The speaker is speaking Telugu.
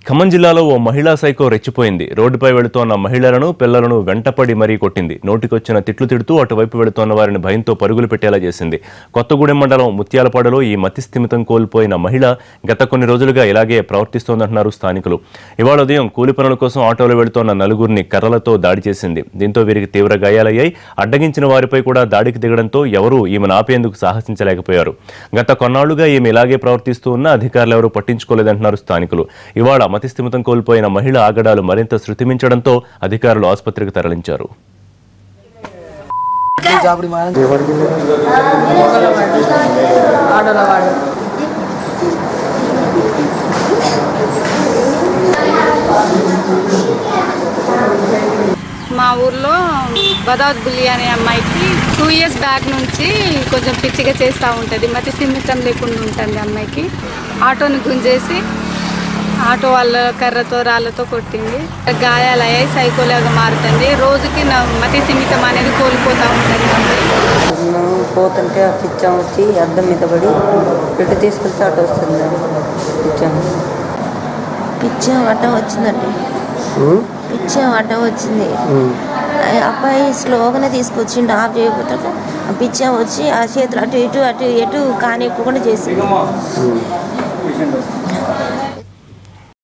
ఖమ్మం జిల్లాలో ఓ మహిళా సైకో రెచ్చిపోయింది. రోడ్డుపై వెళుతోన్న మహిళలను, పిల్లలను వెంటపడి మరీ కొట్టింది. నోటికొచ్చిన తిట్లు తిడుతూ అటువైపు వెళుతోన్న వారిని భయంతో పరుగులు పెట్టేలా చేసింది. కొత్తగూడెం మండలం ముత్యాలపాడులో ఈ మతిస్థిమితం కోల్పోయిన మహిళ గత కొన్ని రోజులుగా ఇలాగే ప్రవర్తిస్తోందంటున్నారు స్థానికులు. ఇవాళ ఉదయం కూలి పనుల కోసం ఆటోలో వెళుతోన్న నలుగురిని కర్రలతో దాడి చేసింది. దీంతో వీరికి తీవ్ర గాయాలయ్యాయి. అడ్డగించిన వారిపై కూడా దాడికి దిగడంతో ఎవరూ ఈమెను ఆపేందుకు సాహసించలేకపోయారు. గత కొన్నాళ్లుగా ఈమె ఇలాగే ప్రవర్తిస్తూ ఉన్న అధికారులు ఎవరూ పట్టించుకోలేదంటున్నారు స్థానికులు. ఇవాళ మతిస్థిమితం కోల్పోయిన మహిళ ఆగడాలు మరింత శృతిమించడంతో అధికారులు ఆసుపత్రికి తరలించారు. మా ఊర్లో బదావత్ బుల్లి అనే అమ్మాయికి 2 years బ్యాక్ నుంచి కొంచెం పిచ్చిగా చేస్తూ ఉంటుంది. మతి స్థిమితం లేకుండా ఉంటుంది అమ్మాయికి. ఆటోని గుంజేసి ఆటో వాళ్ళ కర్రతో రాళ్ళతో కొట్టింది. గాయాలయ్యాయి, సైకోలాగా మారుతుంది. రోజుకి నా మతి స్థిమితం అనేది కోల్పోతూ ఉంటుంది. పోతుంటే ఆ పిచ్చం వచ్చి అద్దం మీద పడి ఇటు తీసుకెళ్తే అటు వస్తుంది. పిచ్చం అడ్డం వచ్చిందండి. పిచ్చం అడ్డం వచ్చింది. అబ్బాయి స్లోగానే తీసుకొచ్చిండు. ఆఫ్ చేయకపోతే ఆ పిచ్చం వచ్చి ఆ చేతులు అటు ఇటు కానివ్వకుండా చేసింది.